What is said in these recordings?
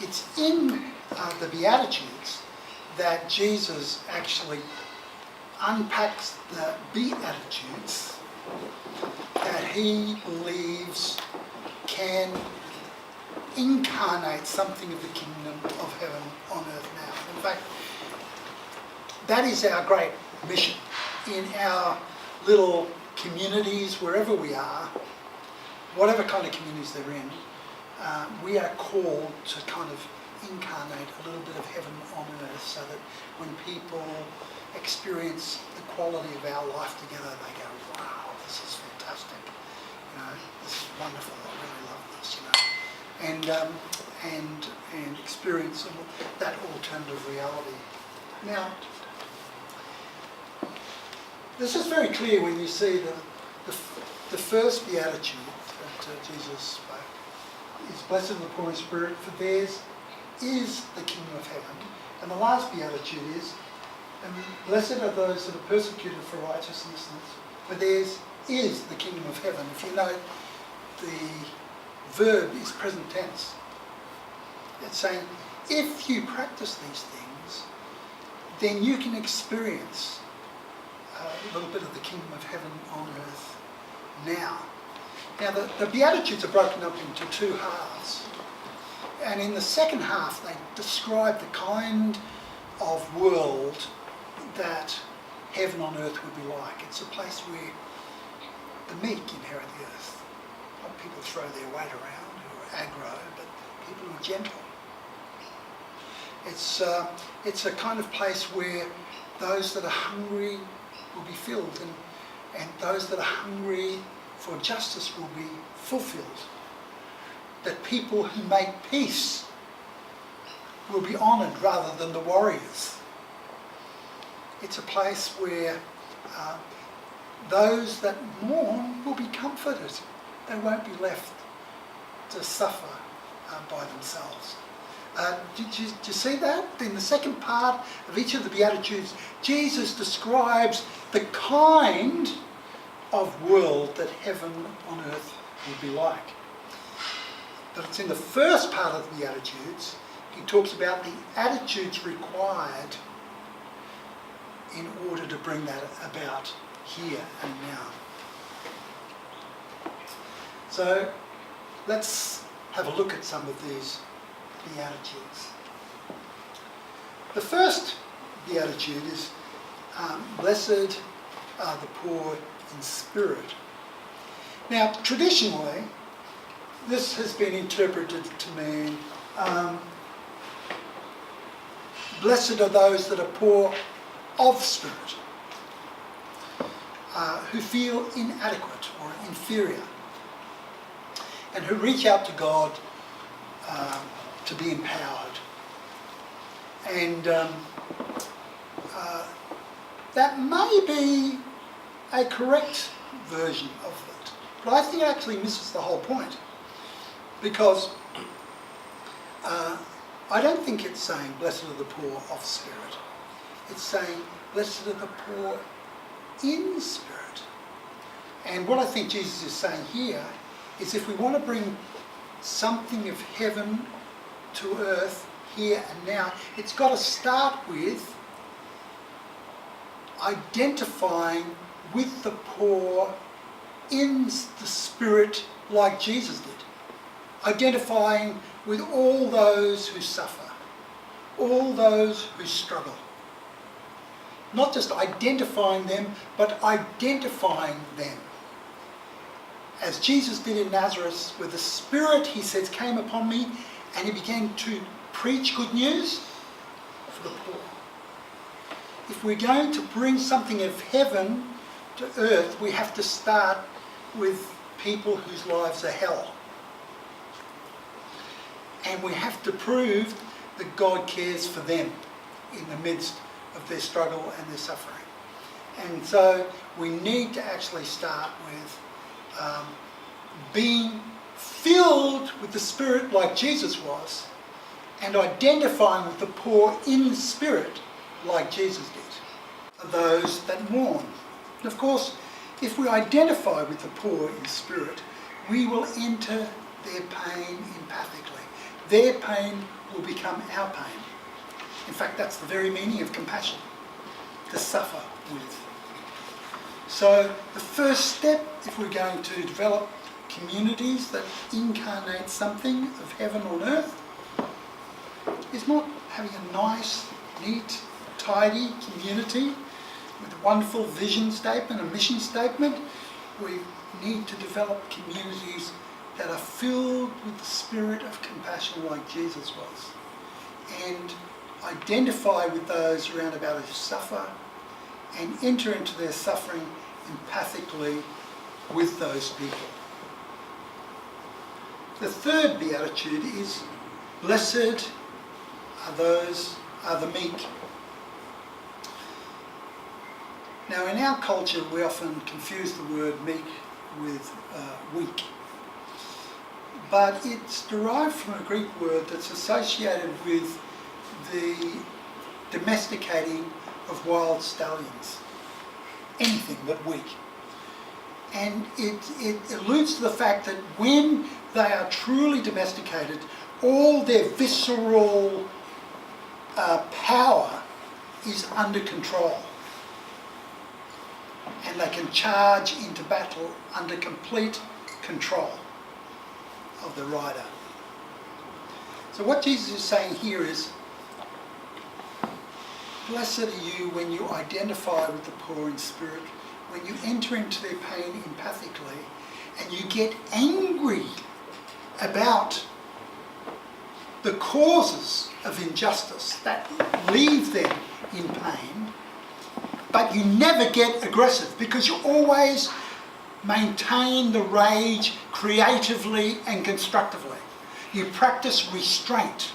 it's in the Beatitudes that Jesus actually unpacks the Beatitudes that he believes can incarnate something of the kingdom of heaven on earth now. In fact, that is our great mission in our little communities, wherever we are, whatever kind of communities they're in. We are called to kind of incarnate a little bit of heaven on earth, so that when people experience the quality of our life together, they go, wow, this is fantastic. You know, this is wonderful. I really love this. You know, and experience that alternative reality. Now, this is very clear when you see the first beatitude that Jesus spoke. Is blessed are the poor in spirit, for theirs is the kingdom of heaven. And the last beatitude is, and blessed are those that are persecuted for righteousness, for theirs is the kingdom of heaven. If you note, the verb is present tense. It's saying, if you practice these things, then you can experience a little bit of the kingdom of heaven on earth now. Now, the Beatitudes are broken up into two halves. And in the second half, they describe the kind of world that heaven on earth would be like. It's a place where the meek inherit the earth. Not people throw their weight around who are aggro, but people who are gentle. It's a kind of place where those that are hungry will be filled, and those that are hungry for justice will be fulfilled. That people who make peace will be honoured rather than the warriors. It's a place where those that mourn will be comforted. They won't be left to suffer by themselves. Did you see that? In the second part of each of the Beatitudes, Jesus describes the kind of world that heaven on earth will be like. But it's in the first part of the Beatitudes, he talks about the attitudes required in order to bring that about here and now. So let's have a look at some of these Beatitudes. The first Beatitude is blessed are the poor in spirit. Now, traditionally, this has been interpreted to mean blessed are those that are poor of spirit, who feel inadequate or inferior, and who reach out to God to be empowered. And that may be a correct version of it, but I think it actually misses the whole point, because I don't think it's saying blessed are the poor of spirit. It's saying blessed are the poor in spirit. And what I think Jesus is saying here is, if we want to bring something of heaven to earth here and now, it's got to start with identifying with the poor in the spirit like Jesus did. Identifying with all those who suffer, all those who struggle. Not just identifying them, but identifying them. As Jesus did in Nazareth, where the Spirit, he says, came upon me, and he began to preach good news for the poor. If we're going to bring something of heaven to earth, we have to start with people whose lives are hell. And we have to prove that God cares for them in the midst of their struggle and their suffering. And so we need to actually start with being filled with the Spirit like Jesus was, and identifying with the poor in spirit like Jesus did. Those that mourn. And of course, if we identify with the poor in spirit, we will enter their pain empathically. their pain will become our pain. In fact, that's the very meaning of compassion, to suffer with. So the first step, if we're going to develop communities that incarnate something of heaven on earth, is not having a nice, neat, tidy community with a wonderful vision statement, a mission statement. We need to develop communities that are filled with the spirit of compassion like Jesus was, and identify with those around about who suffer and enter into their suffering empathically with those people. The third beatitude is, blessed are the meek. Now, in our culture, we often confuse the word meek with weak. But it's derived from a Greek word that's associated with the domesticating of wild stallions. Anything but weak. And it alludes to the fact that when they are truly domesticated, all their visceral power is under control. And they can charge into battle under complete control of the rider. So what Jesus is saying here is, blessed are you when you identify with the poor in spirit, when you enter into their pain empathically, and you get angry about the causes of injustice that leave them in pain, but you never get aggressive because you always maintain the rage creatively and constructively. You practice restraint.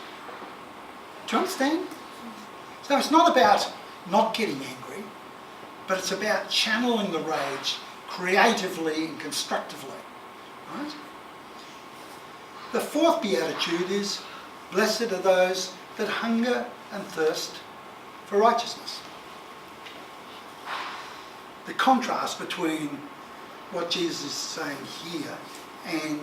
Do you understand? So it's not about not getting angry, but it's about channeling the rage creatively and constructively. Right? The fourth beatitude is, blessed are those that hunger and thirst for righteousness. The contrast between what Jesus is saying here and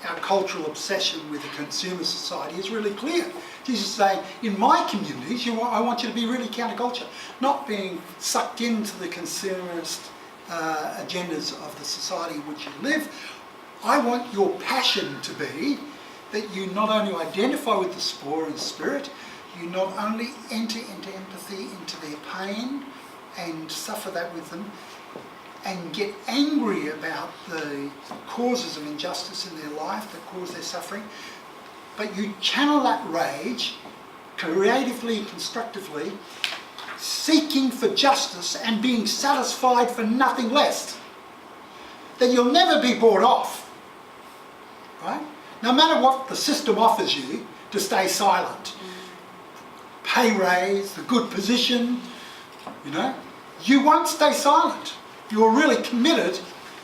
our cultural obsession with a consumer society is really clear. Jesus is saying, in my communities, I want you to be really counterculture, not being sucked into the consumerist agendas of the society in which you live. I want your passion to be that you not only identify with the poor in spirit, you not only enter into empathy, into their pain, and suffer that with them, and get angry about the causes of injustice in their life that cause their suffering, but you channel that rage creatively and constructively, seeking for justice and being satisfied for nothing less. Then you'll never be bought off, right? No matter what the system offers you to stay silent. Pay raise, the good position, you won't stay silent. You're really committed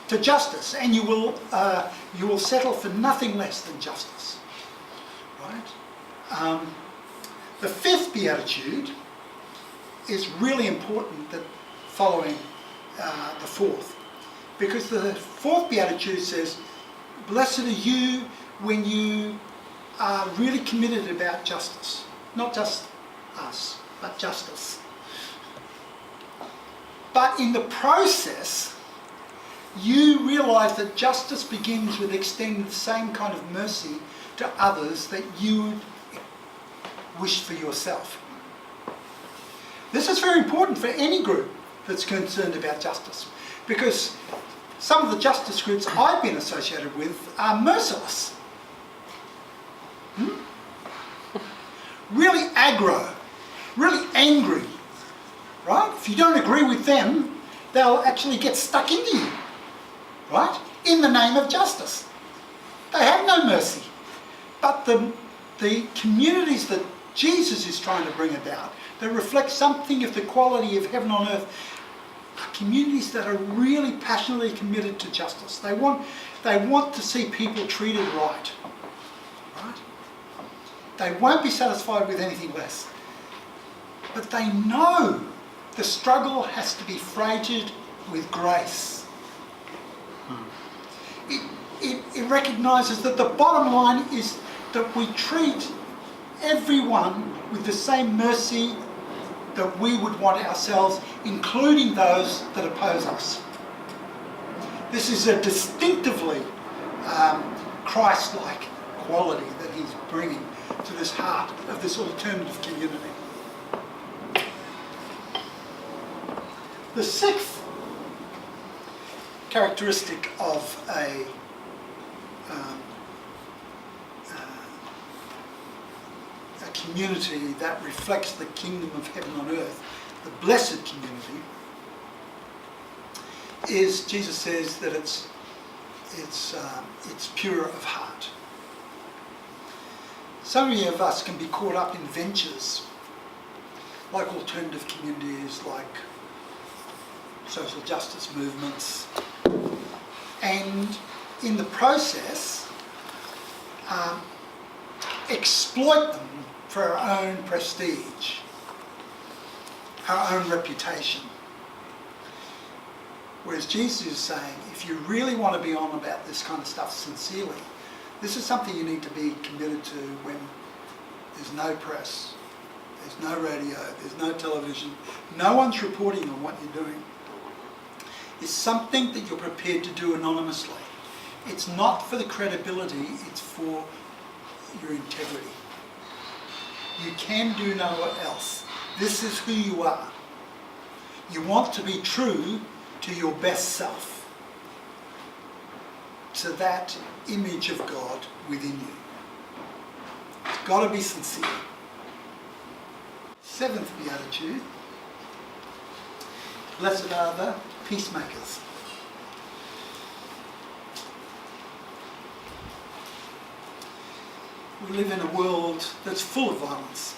to justice, and you will settle for nothing less than justice. Right? The fifth beatitude is really important, that following the fourth, because the fourth beatitude says, blessed are you when you are really committed about justice. Not just us, but justice. But in the process, you realise that justice begins with extending the same kind of mercy to others that you would wish for yourself. This is very important for any group that's concerned about justice, because some of the justice groups I've been associated with are merciless. Really aggro, really angry. Right? If you don't agree with them, they'll actually get stuck into you. Right? In the name of justice. They have no mercy. But the communities that Jesus is trying to bring about, that reflect something of the quality of heaven on earth, are communities that are really passionately committed to justice. They want to see people treated right. Right? They won't be satisfied with anything less. But they know the struggle has to be freighted with grace. It recognises that the bottom line is that we treat everyone with the same mercy that we would want ourselves, including those that oppose us. This is a distinctively Christ-like quality that he's bringing to this heart of this alternative community. The sixth characteristic of a community that reflects the kingdom of heaven on earth, the blessed community, is, Jesus says that it's pure of heart. So many of us can be caught up in ventures like alternative communities, like social justice movements, and in the process exploit them for our own prestige, our own reputation. Whereas Jesus is saying, if you really want to be on about this kind of stuff sincerely, this is something you need to be committed to when there's no press, there's no radio, there's no television, no one's reporting on what you're doing. It's something that you're prepared to do anonymously. It's not for the credibility, it's for your integrity. You can do nowhere else. This is who you are. You want to be true to your best self, to that image of God within you. It's got to be sincere. Seventh Beatitude. Blessed are the peacemakers. We live in a world that's full of violence.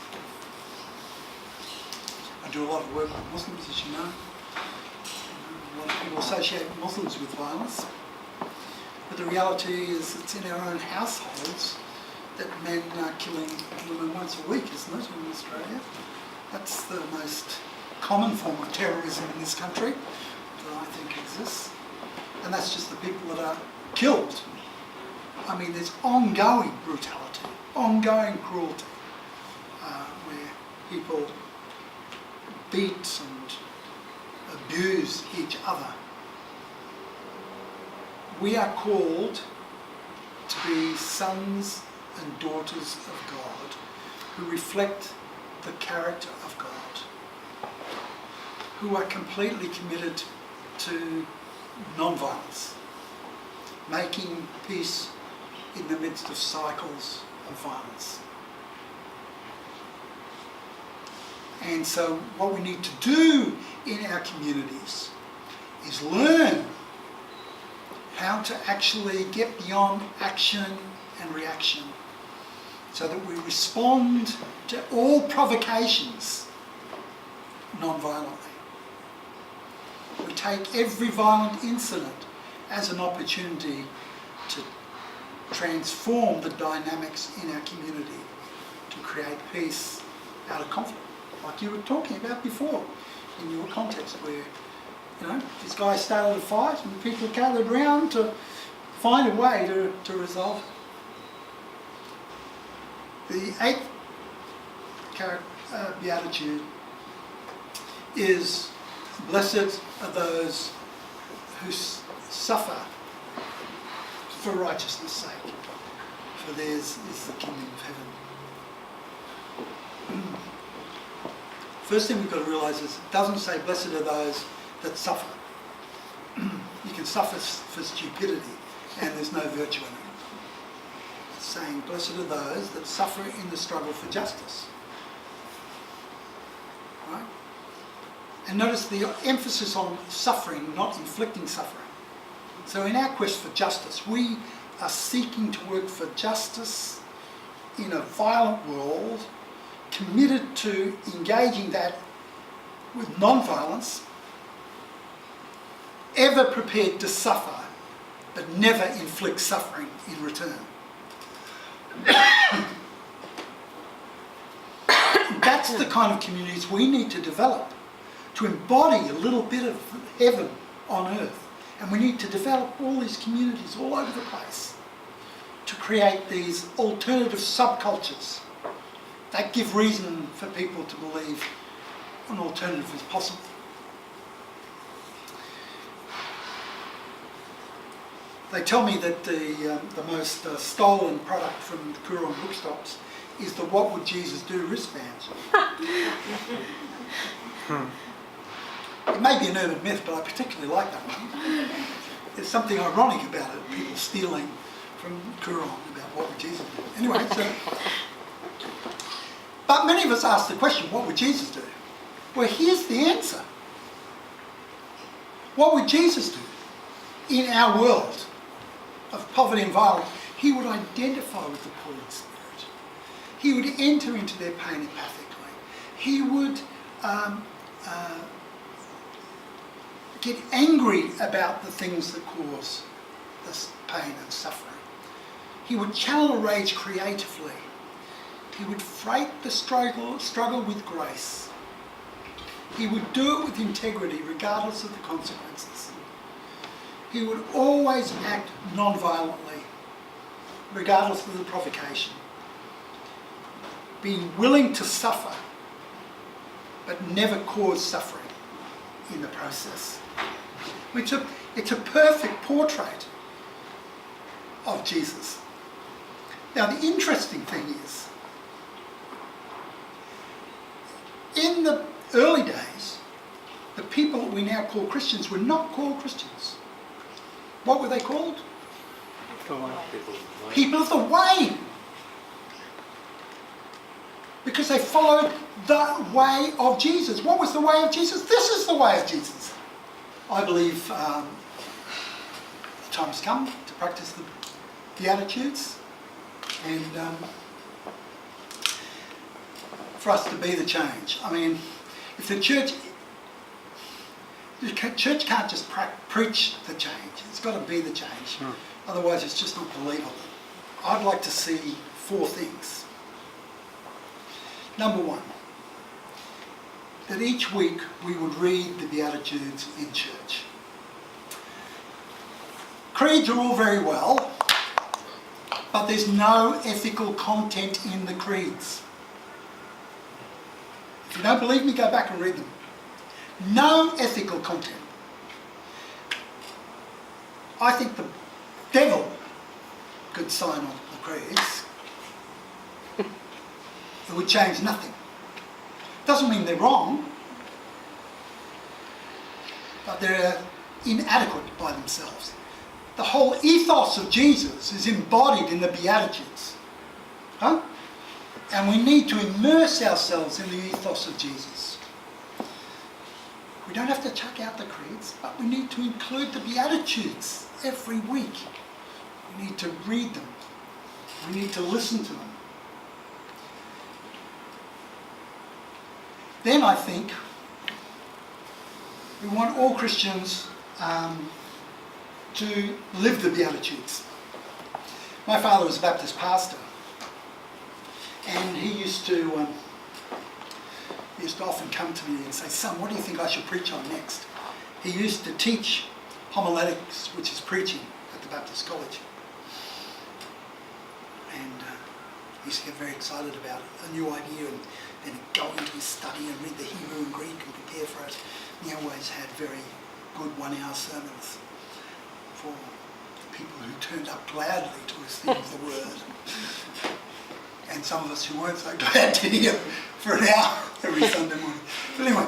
I do a lot of work with Muslims, as you know. A lot of people associate Muslims with violence. But the reality is it's in our own households that men are killing women once a week, isn't it, in Australia? That's the most common form of terrorism in this country that I think exists. And that's just the people that are killed. I mean, there's ongoing brutality, ongoing cruelty, where people beat and abuse each other. We are called to be sons and daughters of God who reflect the character of God, who are completely committed to non-violence, making peace in the midst of cycles of violence. And so what we need to do in our communities is learn how to actually get beyond action and reaction so that we respond to all provocations non-violently. We take every violent incident as an opportunity to transform the dynamics in our community, to create peace out of conflict, like you were talking about before in your context, where this guy started a fight and people gathered round to find a way to resolve it. The eighth Beatitude is, blessed are those who suffer for righteousness' sake, for theirs is the kingdom of heaven. First thing we've got to realise is it doesn't say blessed are those that suffer. You can suffer for stupidity and there's no virtue in it. It's saying blessed are those that suffer in the struggle for justice. Right? And notice the emphasis on suffering, not inflicting suffering. So in our quest for justice, we are seeking to work for justice in a violent world, committed to engaging that with non-violence, ever prepared to suffer, but never inflict suffering in return. That's the kind of communities we need to develop to embody a little bit of heaven on earth. And we need to develop all these communities all over the place to create these alternative subcultures that give reason for people to believe an alternative is possible. They tell me that the most stolen product from the Koorong bookstops is the "What Would Jesus Do" wristbands. It may be an urban myth, but I particularly like that one. There's something ironic about it, people stealing from Koorong about what would Jesus do. Anyway, but many of us ask the question, what would Jesus do? Well, here's the answer. What would Jesus do in our world of poverty and violence? He would identify with the poor in spirit. He would enter into their pain empathically. He would get angry about the things that cause this pain and suffering. He would channel a rage creatively. He would freight the struggle with grace. He would do it with integrity regardless of the consequences. He would always act non-violently regardless of the provocation. Being willing to suffer but never cause suffering in the process. It's a perfect portrait of Jesus. Now the interesting thing is, in the early days, the people that we now call Christians were not called Christians. What were they called? People of the way. Because they followed the way of Jesus. What was the way of Jesus? This is the way of Jesus. I believe the time's come to practice the Beatitudes and for us to be the change. I mean, if the church can't just preach the change, it's got to be the change. Otherwise it's just not believable. I'd like to see 4 things. Number 1, that each week we would read the Beatitudes in church. Creeds are all very well, but there's no ethical content in the creeds. If you don't believe me, go back and read them. No ethical content. I think the devil could sign on the creeds. It would change nothing. Doesn't mean they're wrong, but they're inadequate by themselves. The whole ethos of Jesus is embodied in the Beatitudes. Huh? And we need to immerse ourselves in the ethos of Jesus. We don't have to chuck out the creeds, but we need to include the Beatitudes every week. We need to read them. We need to listen to them. Then I think we want all Christians to live the Beatitudes. My father was a Baptist pastor, and he used to often come to me and say, "Son, what do you think I should preach on next?" He used to teach homiletics, which is preaching, at the Baptist college. And he used to get very excited about it, a new idea, and then he'd go into his study and read the Hebrew and Greek and prepare for it. He always had very good 1-hour sermons for people who turned up gladly to receive the word. And some of us who weren't so glad to hear for an hour every Sunday morning. But anyway,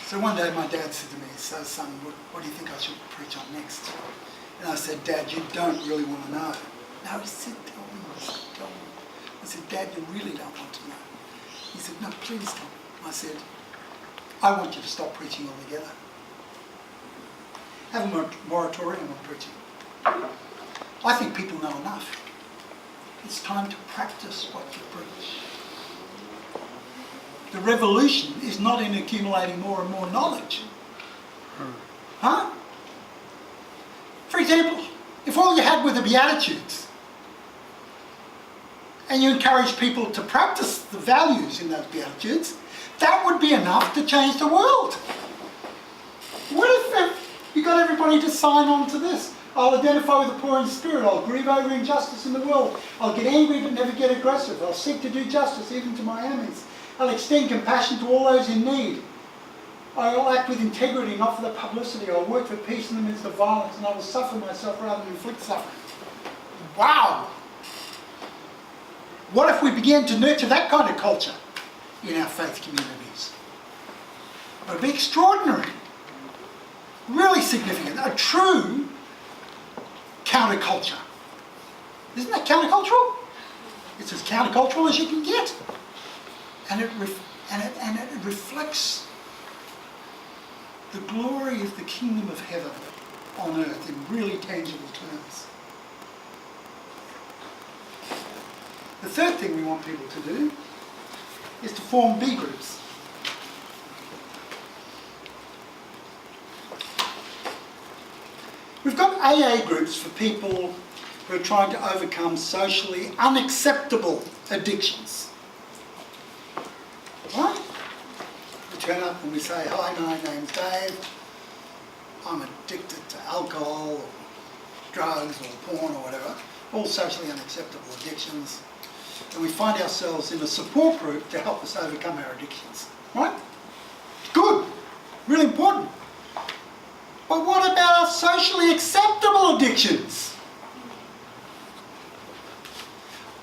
so one day my dad said to me, "So son, what do you think I should preach on next?" And I said, "Dad, you don't really want to know." "No," he said, "tell me." He said, "Tell me." I said, "Dad, you really don't want to know." He said, "No, please tell me." I said, "I want you to stop preaching altogether. Have a moratorium on preaching. I think people know enough. It's time to practice what you preach. The revolution is not in accumulating more and more knowledge." Huh? For example, if all you had were the Beatitudes, and you encourage people to practice the values in those Beatitudes, that would be enough to change the world. What if you got everybody to sign on to this? I'll identify with the poor in spirit. I'll grieve over injustice in the world. I'll get angry but never get aggressive. I'll seek to do justice even to my enemies. I'll extend compassion to all those in need. I will act with integrity, not for the publicity. I'll work for peace in the midst of violence, and I will suffer myself rather than inflict suffering. Wow! What if we began to nurture that kind of culture in our faith communities? It would be extraordinary. Really significant. A true counterculture. Isn't that countercultural? It's as countercultural as you can get. And it reflects the glory of the kingdom of heaven on earth in really tangible terms. The third thing we want people to do is to form B groups. We've got AA groups for people who are trying to overcome socially unacceptable addictions. Right? We turn up and we say, hi, my name's Dave. I'm addicted to alcohol or drugs or porn or whatever. All socially unacceptable addictions. And we find ourselves in a support group to help us overcome our addictions. Right? Good. Really important. But what about our socially acceptable addictions?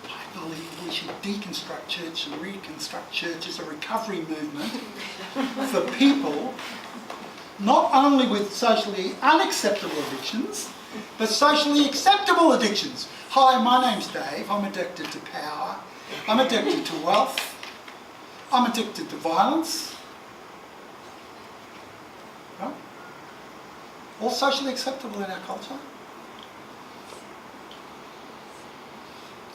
I believe we should deconstruct church and reconstruct church as a recovery movement for people not only with socially unacceptable addictions, but socially acceptable addictions. Hi, my name's Dave. I'm addicted to power. I'm addicted to wealth. I'm addicted to violence. Right? All socially acceptable in our culture.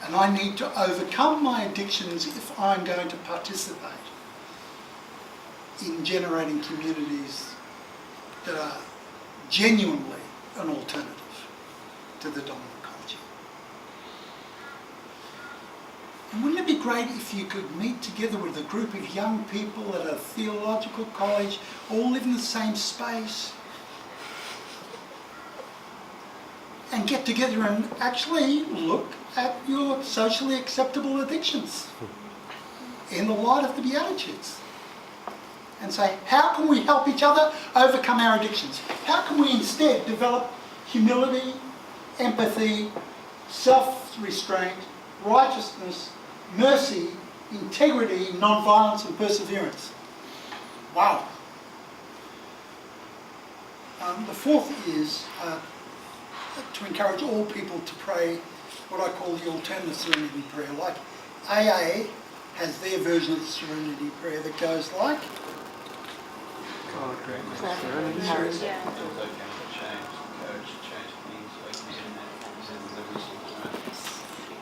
And I need to overcome my addictions if I'm going to participate in generating communities that are genuinely an alternative to the dominant culture. And wouldn't it be great if you could meet together with a group of young people at a theological college, all live in the same space, and get together and actually look at your socially acceptable addictions in the light of the Beatitudes and say, how can we help each other overcome our addictions? How can we instead develop humility, empathy, self-restraint, righteousness, mercy, integrity, non-violence and perseverance? Wow. The fourth is to encourage all people to pray what I call the alternative serenity prayer. Like AA has their version of the serenity prayer that goes like,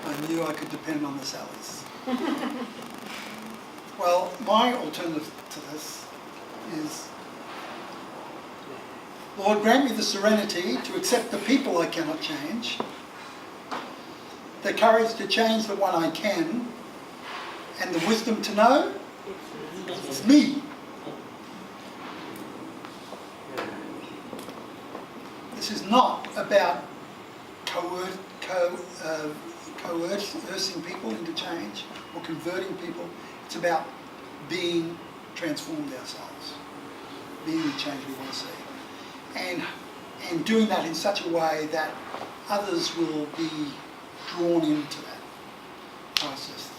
I knew I could depend on the Sallys. Well, my alternative to this is, Lord, grant me the serenity to accept the people I cannot change, the courage to change the one I can, and the wisdom to know it's me. This is not about coercing people into change or converting people. It's about being transformed ourselves, being the change we want to see. And doing that in such a way that others will be drawn into that process.